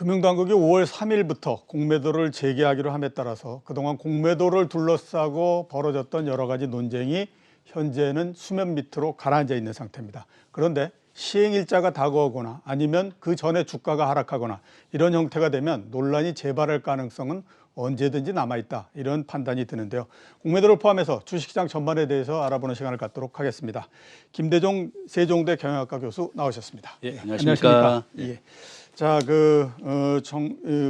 금융당국이 5월 3일부터 공매도를 재개하기로 함에 따라서 그동안 공매도를 둘러싸고 벌어졌던 여러 가지 논쟁이 현재는 수면 밑으로 가라앉아 있는 상태입니다. 그런데 시행일자가 다가오거나 아니면 그 전에 주가가 하락하거나 이런 형태가 되면 논란이 재발할 가능성은 언제든지 남아있다, 이런 판단이 드는데요. 공매도를 포함해서 주식시장 전반에 대해서 알아보는 시간을 갖도록 하겠습니다. 김대종 세종대 경영학과 교수 나오셨습니다. 예, 안녕하십니까. 예. 자,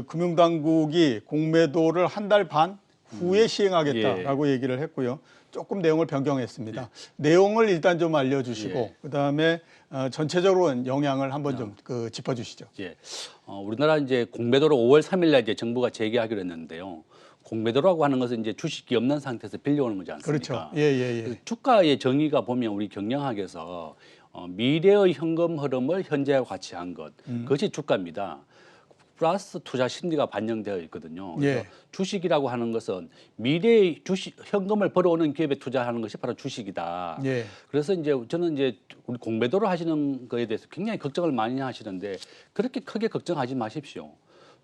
금융당국이 공매도를 한 달 반 후에 시행하겠다라고 얘기를 했고요. 조금 내용을 변경했습니다. 내용을 일단 좀 알려주시고 그다음에 전체적으로 영향을 한번 좀 짚어주시죠. 예, 우리나라 이제 공매도를 5월 3일날 이제 정부가 재개하기로 했는데요. 공매도라고 하는 것은 이제 주식이 없는 상태에서 빌려오는 거지 않습니까? 그렇죠. 예. 주가의 정의가 보면 우리 경영학에서 미래의 현금 흐름을 현재와 같이 한 것, 그것이 주가입니다. 플러스 투자 심리가 반영되어 있거든요. 그래서 주식이라고 하는 것은 미래의 현금을 벌어오는 기업에 투자하는 것이 바로 주식이다. 그래서 이제 저는 이제 우리 공매도를 하시는 거에 대해서 굉장히 걱정을 많이 하시는데 그렇게 크게 걱정하지 마십시오.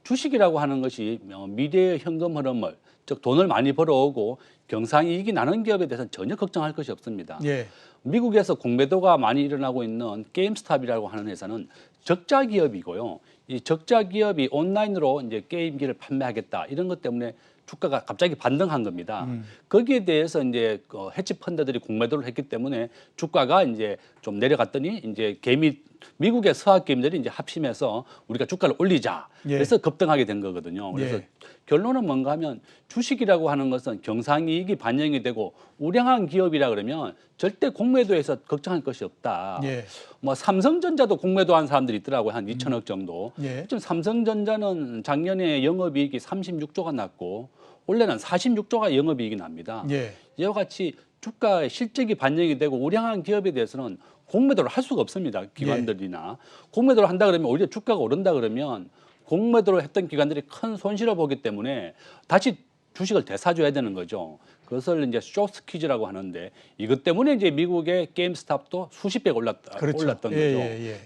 주식이라고 하는 것이 미래의 현금 흐름을, 즉 돈을 많이 벌어오고 경상이익이 나는 기업에 대해서는 전혀 걱정할 것이 없습니다. 미국에서 공매도가 많이 일어나고 있는 게임스탑이라고 하는 회사는 적자 기업이고요. 이 적자 기업이 온라인으로 이제 게임기를 판매하겠다 이런 것 때문에 주가가 갑자기 반등한 겁니다. 거기에 대해서 이제 헤지 펀드들이 공매도를 했기 때문에 주가가 이제 좀 내려갔더니 이제 미국의 서학 게임들이 이제 합심해서 우리가 주가를 올리자. 그래서 급등하게 된 거거든요. 그래서 결론은 뭔가 하면 주식이라고 하는 것은 경상이익이 반영이 되고 우량한 기업이라 그러면 절대 공매도에서 걱정할 것이 없다. 뭐 삼성전자도 공매도한 사람들이 있더라고요. 한 2천억 정도. 지금 삼성전자는 작년에 영업이익이 36조가 났고 원래는 46조가 영업이익이 납니다. 이와 같이 주가의 실적이 반영이 되고 우량한 기업에 대해서는 공매도를 할 수가 없습니다. 기관들이나. 공매도를 한다 그러면 오히려 주가가 오른다 그러면 공매도를 했던 기관들이 큰 손실을 보기 때문에 다시 주식을 되사줘야 되는 거죠. 그것을 이제 숏스퀴즈라고 하는데 이것 때문에 이제 미국의 게임스탑도 수십 배가 올랐던 거죠.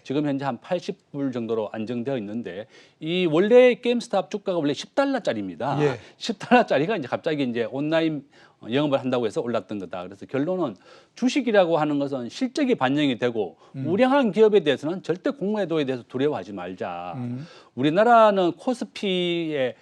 지금 현재 한 80불 정도로 안정되어 있는데 이 원래 게임스탑 주가가 원래 10달러짜리입니다. 10달러짜리가 이제 갑자기 이제 온라인 영업을 한다고 해서 올랐던 거다. 그래서 결론은 주식이라고 하는 것은 실적이 반영이 되고 우량한 기업에 대해서는 절대 공매도에 대해서 두려워하지 말자. 우리나라는 코스피에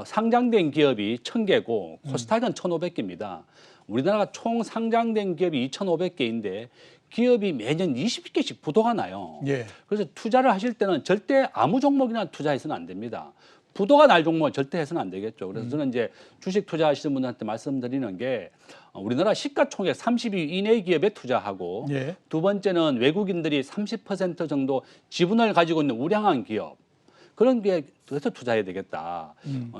상장된 기업이 1000개고 코스닥은 1500개입니다. 우리나라가 총 상장된 기업이 2500개인데 기업이 매년 20개씩 부도가 나요. 그래서 투자를 하실 때는 절대 아무 종목이나 투자해서는 안 됩니다. 부도가 날 종목은 절대 해서는 안 되겠죠. 그래서 저는 이제 주식 투자하시는 분들한테 말씀드리는 게 우리나라 시가총액 30위 이내 기업에 투자하고 두 번째는 외국인들이 30% 정도 지분을 가지고 있는 우량한 기업 그런 게에서 투자해야 되겠다.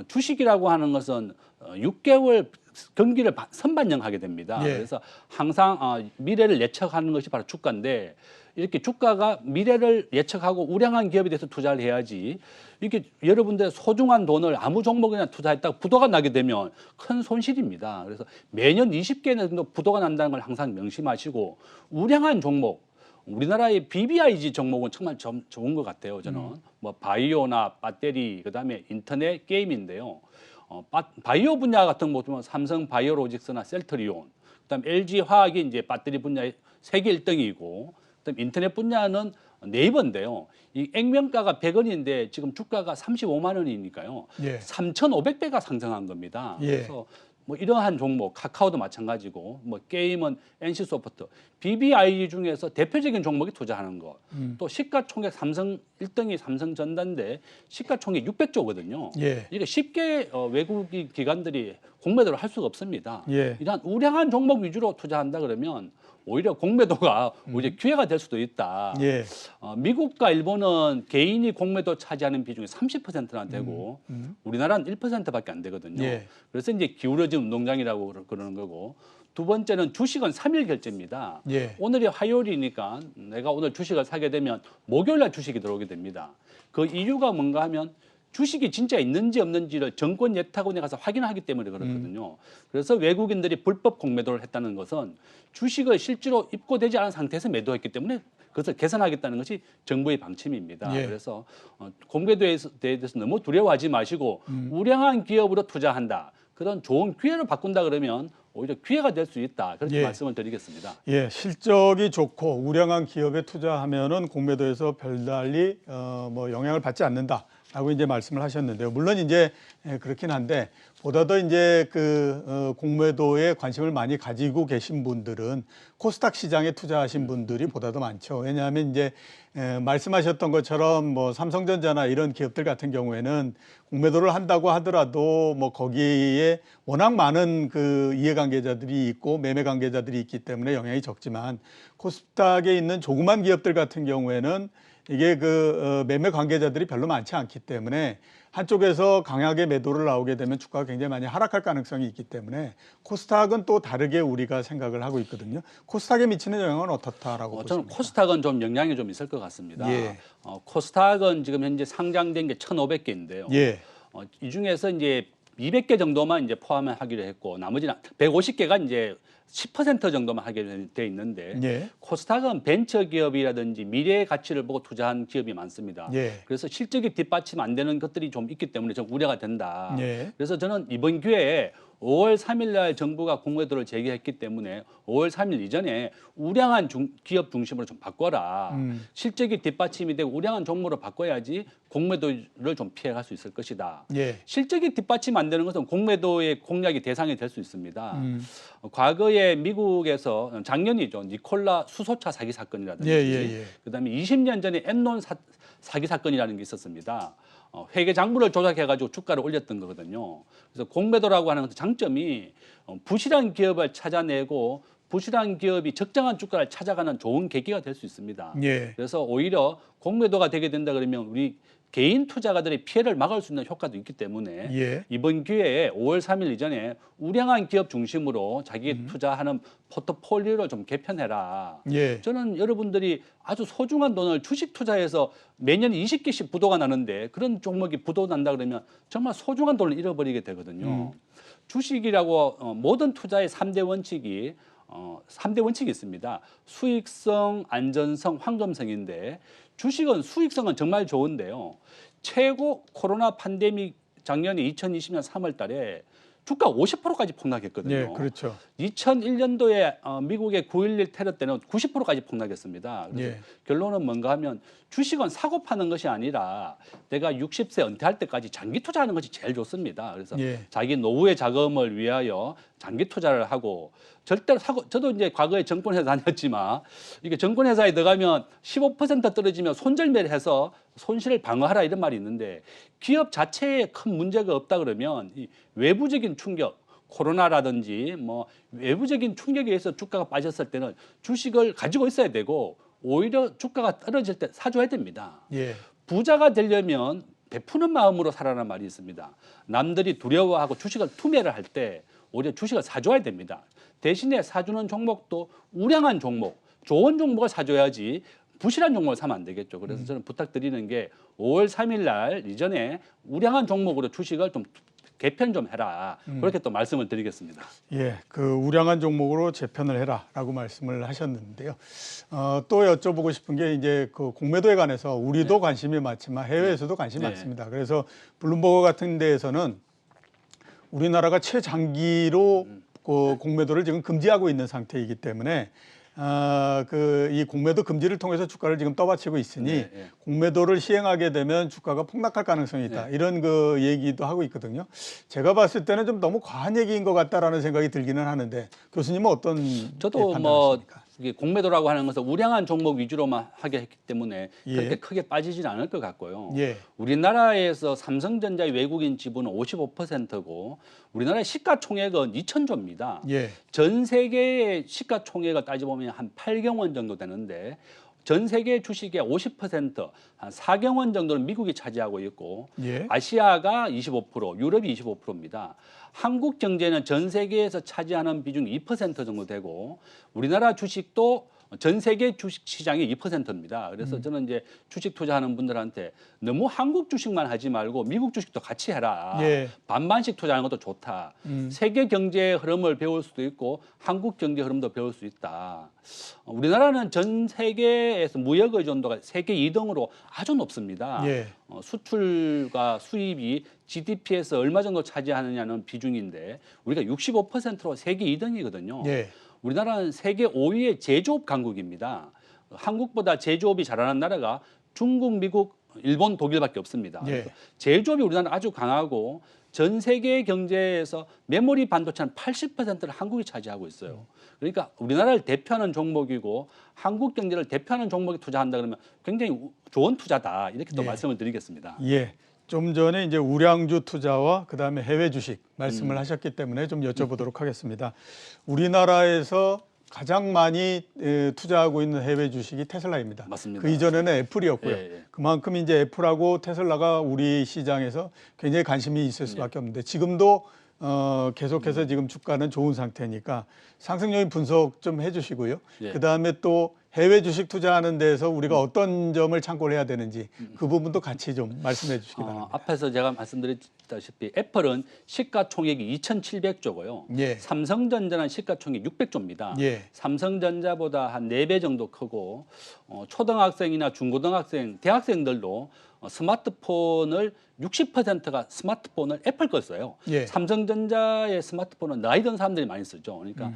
주식이라고 하는 것은 6개월 경기를 선반영하게 됩니다. 그래서 항상 미래를 예측하는 것이 바로 주가인데 이렇게 주가가 미래를 예측하고 우량한 기업에 대해서 투자를 해야지 이렇게 여러분들의 소중한 돈을 아무 종목이나 투자했다가 부도가 나게 되면 큰 손실입니다. 그래서 매년 20개 정도 부도가 난다는 걸 항상 명심하시고 우량한 종목 우리나라의 BBIG 종목은 정말 좋은 것 같아요. 저는 뭐 바이오나 배터리 그다음에 인터넷 게임인데요. 바이오 분야 같은 거 보면 삼성 바이오로직스나 셀트리온, 그다음 LG 화학이 이제 배터리 분야의 세계 1등이고, 그다음 인터넷 분야는 네이버인데요. 이 액면가가 100원인데 지금 주가가 35만 원이니까요. 3,500배가 상승한 겁니다. 그래서 뭐 이러한 종목, 카카오도 마찬가지고, 뭐 게임은 NC소프트, BBIG 중에서 대표적인 종목이 투자하는 거. 또 시가총액 삼성 1등이 삼성전자인데 시가총액 600조거든요. 이게 쉽게 외국인 기관들이 공매도를 할 수가 없습니다. 이러한 우량한 종목 위주로 투자한다 그러면 오히려 공매도가 오히려 기회가 될 수도 있다. 미국과 일본은 개인이 공매도 차지하는 비중이 30%나 되고 우리나라는 1%밖에 안 되거든요. 그래서 이제 기울어진 운동장이라고 그러는 거고 두 번째는 주식은 3일 결제입니다. 오늘이 화요일이니까 내가 오늘 주식을 사게 되면 목요일 날 주식이 들어오게 됩니다. 그 이유가 뭔가 하면 주식이 진짜 있는지 없는지를 정권 예탁원에 가서 확인하기 때문에 그렇거든요. 그래서 외국인들이 불법 공매도를 했다는 것은 주식을 실제로 입고되지 않은 상태에서 매도했기 때문에 그것을 개선하겠다는 것이 정부의 방침입니다. 예. 그래서 공매도에 대해서 너무 두려워하지 마시고 우량한 기업으로 투자한다. 그런 좋은 기회로 바꾼다 그러면 오히려 기회가 될 수 있다. 그렇게 예. 말씀을 드리겠습니다. 예, 실적이 좋고 우량한 기업에 투자하면은 공매도에서 별달리 뭐 영향을 받지 않는다라고 이제 말씀을 하셨는데요. 물론 이제 그렇긴 한데 보다 더 이제 공매도에 관심을 많이 가지고 계신 분들은 코스닥 시장에 투자하신 분들이 보다 더 많죠. 왜냐하면 이제 말씀하셨던 것처럼 뭐 삼성전자나 이런 기업들 같은 경우에는 공매도를 한다고 하더라도 뭐 거기에 워낙 많은 이해관계자들이 있고 매매 관계자들이 있기 때문에 영향이 적지만 코스닥에 있는 조그만 기업들 같은 경우에는 이게 매매 관계자들이 별로 많지 않기 때문에 한쪽에서 강하게 매도를 나오게 되면 주가가 굉장히 많이 하락할 가능성이 있기 때문에 코스닥은 또 다르게 우리가 생각을 하고 있거든요. 코스닥에 미치는 영향은 어떻다라고 보십니까? 저는 코스닥은 좀 영향이 좀 있을 것 같습니다. 예. 코스닥은 지금 현재 상장된 게 1,500개인데요. 예. 이 중에서 이제 200개 정도만 이제 포함하기로 했고 나머지는 150개가 이제 10% 정도만 하게 돼 있는데 예. 코스닥은 벤처 기업이라든지 미래의 가치를 보고 투자한 기업이 많습니다. 예. 그래서 실적이 뒷받침 안 되는 것들이 좀 있기 때문에 좀 우려가 된다. 예. 그래서 저는 이번 기회에 5월 3일 날 정부가 공매도를 제기했기 때문에 5월 3일 이전에 우량한 기업 중심으로 좀 바꿔라. 실적이 뒷받침이 되고 우량한 종목으로 바꿔야지 공매도를 좀 피해갈 수 있을 것이다. 예. 실적이 뒷받침 안 되는 것은 공매도의 공략이 대상이 될 수 있습니다. 과거에 미국에서 작년이죠. 니콜라 수소차 사기 사건이라든지 예. 그다음에 20년 전에 엔론 사기 사건이라는 게 있었습니다. 회계 장부를 조작해가지고 주가를 올렸던 거거든요. 그래서 공매도라고 하는 장점이 부실한 기업을 찾아내고 부실한 기업이 적정한 주가를 찾아가는 좋은 계기가 될 수 있습니다. 예. 그래서 오히려 공매도가 되게 된다 그러면 우리 개인 투자가들의 피해를 막을 수 있는 효과도 있기 때문에 예. 이번 기회에 5월 3일 이전에 우량한 기업 중심으로 자기 투자하는 포트폴리오를 좀 개편해라. 예. 저는 여러분들이 아주 소중한 돈을 주식 투자해서 매년 20개씩 부도가 나는데 그런 종목이 부도 난다 그러면 정말 소중한 돈을 잃어버리게 되거든요. 주식이라고 모든 투자의 3대 원칙이 3대 원칙이 있습니다. 수익성, 안전성, 황금성인데 주식은 수익성은 정말 좋은데요. 최고 코로나 팬데믹 작년에 2020년 3월 달에 주가 50%까지 폭락했거든요. 예, 그렇죠. 2001년도에 미국의 9.11 테러 때는 90%까지 폭락했습니다. 그래서 예. 결론은 뭔가 하면 주식은 사고 파는 것이 아니라 내가 60세 은퇴할 때까지 장기 투자하는 것이 제일 좋습니다. 그래서 예. 자기 노후의 자금을 위하여 장기 투자를 하고 절대로 저도 이제 과거에 정권회사 다녔지만 이게 정권회사에 들어가면 15% 떨어지면 손절매를 해서 손실을 방어하라 이런 말이 있는데 기업 자체에 큰 문제가 없다 그러면 이 외부적인 충격 코로나라든지 뭐 외부적인 충격에 의해서 주가가 빠졌을 때는 주식을 가지고 있어야 되고 오히려 주가가 떨어질 때 사줘야 됩니다. 예. 부자가 되려면 베푸는 마음으로 살아라는 말이 있습니다. 남들이 두려워하고 주식을 투매를 할 때 오히려 주식을 사줘야 됩니다. 대신에 사주는 종목도 우량한 종목, 좋은 종목을 사줘야지 부실한 종목을 사면 안 되겠죠. 그래서 저는 부탁드리는 게 5월 3일 날 이전에 우량한 종목으로 주식을 좀 개편 좀 해라. 그렇게 또 말씀을 드리겠습니다. 예, 우량한 종목으로 재편을 해라라고 말씀을 하셨는데요. 또 여쭤보고 싶은 게 이제 공매도에 관해서 우리도 관심이 많지만 해외에서도 관심이 많습니다. 그래서 블룸버그 같은 데에서는 우리나라가 최장기로 공매도를 지금 금지하고 있는 상태이기 때문에 이 공매도 금지를 통해서 주가를 지금 떠받치고 있으니 공매도를 시행하게 되면 주가가 폭락할 가능성이 있다. 이런 얘기도 하고 있거든요. 제가 봤을 때는 좀 너무 과한 얘기인 것 같다라는 생각이 들기는 하는데 교수님은 어떤 저도 판단하십니까? 이게 공매도라고 하는 것은 우량한 종목 위주로만 하게 했기 때문에 예. 그렇게 크게 빠지지는 않을 것 같고요. 예. 우리나라에서 삼성전자의 외국인 지분은 55%고 우리나라의 시가총액은 2,000조입니다. 예. 전 세계의 시가총액을 따져보면 한 8경 원 정도 되는데 전 세계 주식의 50%, 한 4경 원 정도는 미국이 차지하고 있고 예. 아시아가 25%, 유럽이 25%입니다. 한국 경제는 전 세계에서 차지하는 비중이 2% 정도 되고 우리나라 주식도 전 세계 주식 시장의 2%입니다. 그래서 저는 이제 주식 투자하는 분들한테 너무 한국 주식만 하지 말고 미국 주식도 같이 해라. 예. 반반씩 투자하는 것도 좋다. 세계 경제의 흐름을 배울 수도 있고 한국 경제 흐름도 배울 수 있다. 우리나라는 전 세계에서 무역 의존도가 세계 2등으로 아주 높습니다. 예. 수출과 수입이 GDP에서 얼마 정도 차지하느냐는 비중인데 우리가 65%로 세계 2등이거든요. 예. 우리나라는 세계 5위의 제조업 강국입니다. 한국보다 제조업이 잘하는 나라가 중국, 미국, 일본, 독일밖에 없습니다. 예. 제조업이 우리나라는 아주 강하고 전 세계 경제에서 메모리 반도체 한 80%를 한국이 차지하고 있어요. 그러니까 우리나라를 대표하는 종목이고 한국 경제를 대표하는 종목에 투자한다 그러면 굉장히 좋은 투자다 이렇게 또 예. 말씀을 드리겠습니다. 예. 좀 전에 이제 우량주 투자와 그다음에 해외 주식 말씀을 하셨기 때문에 좀 여쭤보도록 하겠습니다. 우리나라에서 가장 많이 투자하고 있는 해외 주식이 테슬라입니다. 맞습니다. 그 이전에는 애플이었고요. 예, 예. 그만큼 이제 애플하고 테슬라가 우리 시장에서 굉장히 관심이 있을 수밖에 없는데 지금도 계속해서 지금 주가는 좋은 상태니까 상승률 분석 좀 해주시고요. 예. 그다음에 또 해외 주식 투자하는 데서 우리가 어떤 점을 참고를 해야 되는지 그 부분도 같이 좀 말씀해 주시기 바랍니다. 앞에서 제가 말씀드렸다시피 애플은 시가총액이 2,700조고요. 예. 삼성전자는 시가총액 600조입니다. 예. 삼성전자보다 한 4배 정도 크고 초등학생이나 중고등학생, 대학생들도 스마트폰을 60%가 스마트폰을 애플 거 써요. 예. 삼성전자의 스마트폰은 나이 든 사람들이 많이 쓰죠. 그러니까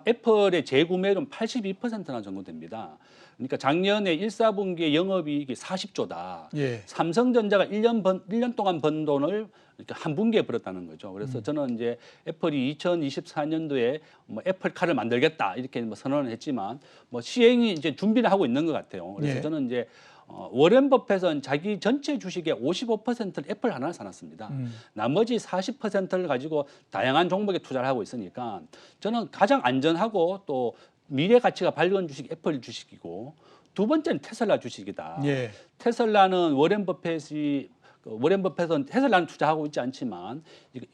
애플의 재구매율은 82%나 정도 됩니다. 그러니까 작년에 1, 4분기에 영업이익이 40조다. 예. 삼성전자가 1년 동안 번 돈을 이렇게 한 분기에 벌었다는 거죠. 그래서 저는 이제 애플이 2024년도에 뭐 애플카를 만들겠다 이렇게 뭐 선언을 했지만 뭐 시행이 이제 준비를 하고 있는 것 같아요. 그래서 예. 저는 이제 워렌 버핏은 자기 전체 주식의 55%를 애플 하나를 사놨습니다. 나머지 40%를 가지고 다양한 종목에 투자를 하고 있으니까 저는 가장 안전하고 또 미래 가치가 밝은 주식 애플 주식이고 두 번째는 테슬라 주식이다. 예. 테슬라는 워렌 버핏은 테슬라는 투자하고 있지 않지만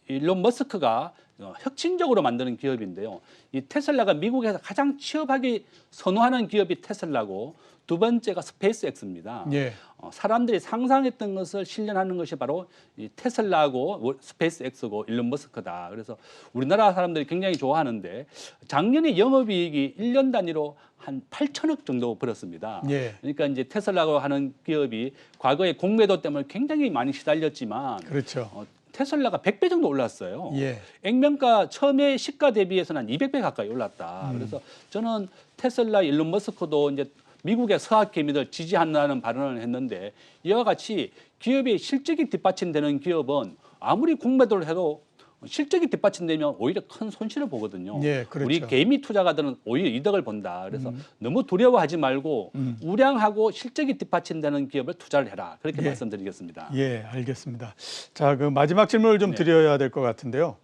일론 머스크가 혁신적으로 만드는 기업인데요. 이 테슬라가 미국에서 가장 취업하기 선호하는 기업이 테슬라고 두 번째가 스페이스X입니다. 예. 사람들이 상상했던 것을 실현하는 것이 바로 이 테슬라고 스페이스X고 일론 머스크다. 그래서 우리나라 사람들이 굉장히 좋아하는데 작년에 영업이익이 1년 단위로 한 8천억 정도 벌었습니다. 예. 그러니까 이제 테슬라고 하는 기업이 과거에 공매도 때문에 굉장히 많이 시달렸지만 그렇죠. 테슬라가 100배 정도 올랐어요. 예. 액면가 처음에 시가 대비해서는 한 200배 가까이 올랐다. 그래서 저는 테슬라 일론 머스크도 이제 미국의 서학 개미들 지지한다는 발언을 했는데 이와 같이 기업의 실적이 뒷받침되는 기업은 아무리 공매도를 해도 실적이 뒷받침되면 오히려 큰 손실을 보거든요. 예, 그렇죠. 우리 개미 투자가들은 오히려 이득을 본다. 그래서 너무 두려워하지 말고 우량하고 실적이 뒷받침되는 기업을 투자를 해라. 그렇게 예. 말씀드리겠습니다. 예, 알겠습니다. 자, 그 마지막 질문을 좀 드려야 될 것 같은데요.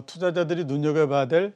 투자자들이 눈여겨봐야 될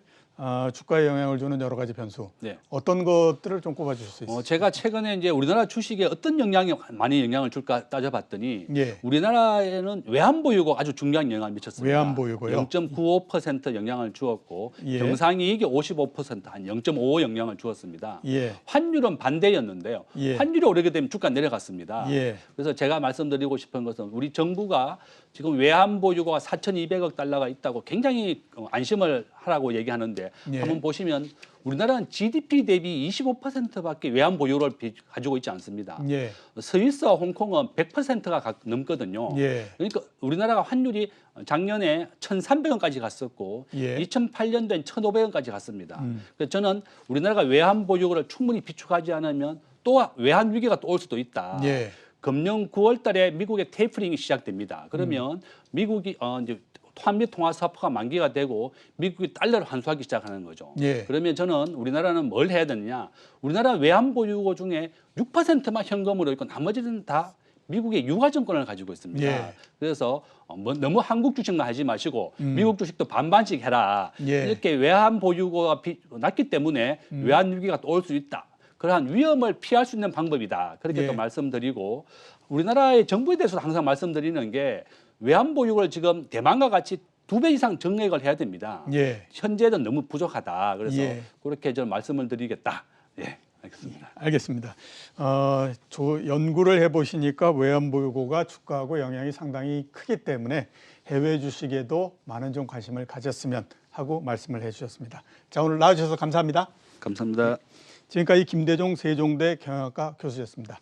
주가에 영향을 주는 여러 가지 변수. 네. 어떤 것들을 좀 꼽아주실 수 있어요? 제가 최근에 이제 우리나라 주식에 어떤 영향이 많이 영향을 줄까 따져봤더니 예. 우리나라에는 외환보유고가 아주 중요한 영향을 미쳤습니다. 외환보유고요? 0.95% 영향을 주었고 예. 경상이익이 55%한 0.5 영향을 주었습니다. 예. 환율은 반대였는데요. 예. 환율이 오르게 되면 주가 내려갔습니다. 예. 그래서 제가 말씀드리고 싶은 것은 우리 정부가 지금 외환보유고가 4,200억 달러가 있다고 굉장히 안심을 하라고 얘기하는데 예. 한번 보시면 우리나라는 GDP 대비 25%밖에 외환보유고를 가지고 있지 않습니다. 예. 스위스와 홍콩은 100%가 넘거든요. 예. 그러니까 우리나라가 환율이 작년에 1,300원까지 갔었고 예. 2008년도엔 1,500원까지 갔습니다. 그래서 저는 우리나라가 외환보유고를 충분히 비축하지 않으면 또 외환 위기가 또 올 수도 있다. 예. 금년 9월 달에 미국의 테이퍼링이 시작됩니다. 그러면 미국이 이제 한미 통화 스와프가 만기가 되고 미국이 달러를 환수하기 시작하는 거죠. 예. 그러면 저는 우리나라는 뭘 해야 되느냐? 우리나라 외환 보유고 중에 6%만 현금으로 있고 나머지는 다 미국의 유가증권을 가지고 있습니다. 예. 그래서 너무 한국 주식만 하지 마시고 미국 주식도 반반씩 해라. 예. 이렇게 외환 보유고가 낮기 때문에 외환 위기가 또 올 수 있다. 그러한 위험을 피할 수 있는 방법이다. 그렇게 예. 또 말씀드리고 우리나라의 정부에 대해서도 항상 말씀드리는 게 외환 보유고를 지금 대만과 같이 2배 이상 정액을 해야 됩니다. 예. 현재는 너무 부족하다. 그래서 예. 그렇게 저는 말씀을 드리겠다. 예. 알겠습니다. 연구를 해보시니까 외환보유고가 주가하고 영향이 상당히 크기 때문에 해외 주식에도 많은 좀 관심을 가졌으면 하고 말씀을 해주셨습니다. 자, 오늘 나와주셔서 감사합니다. 감사합니다. 지금까지 김대중 세종대 경영학과 교수였습니다.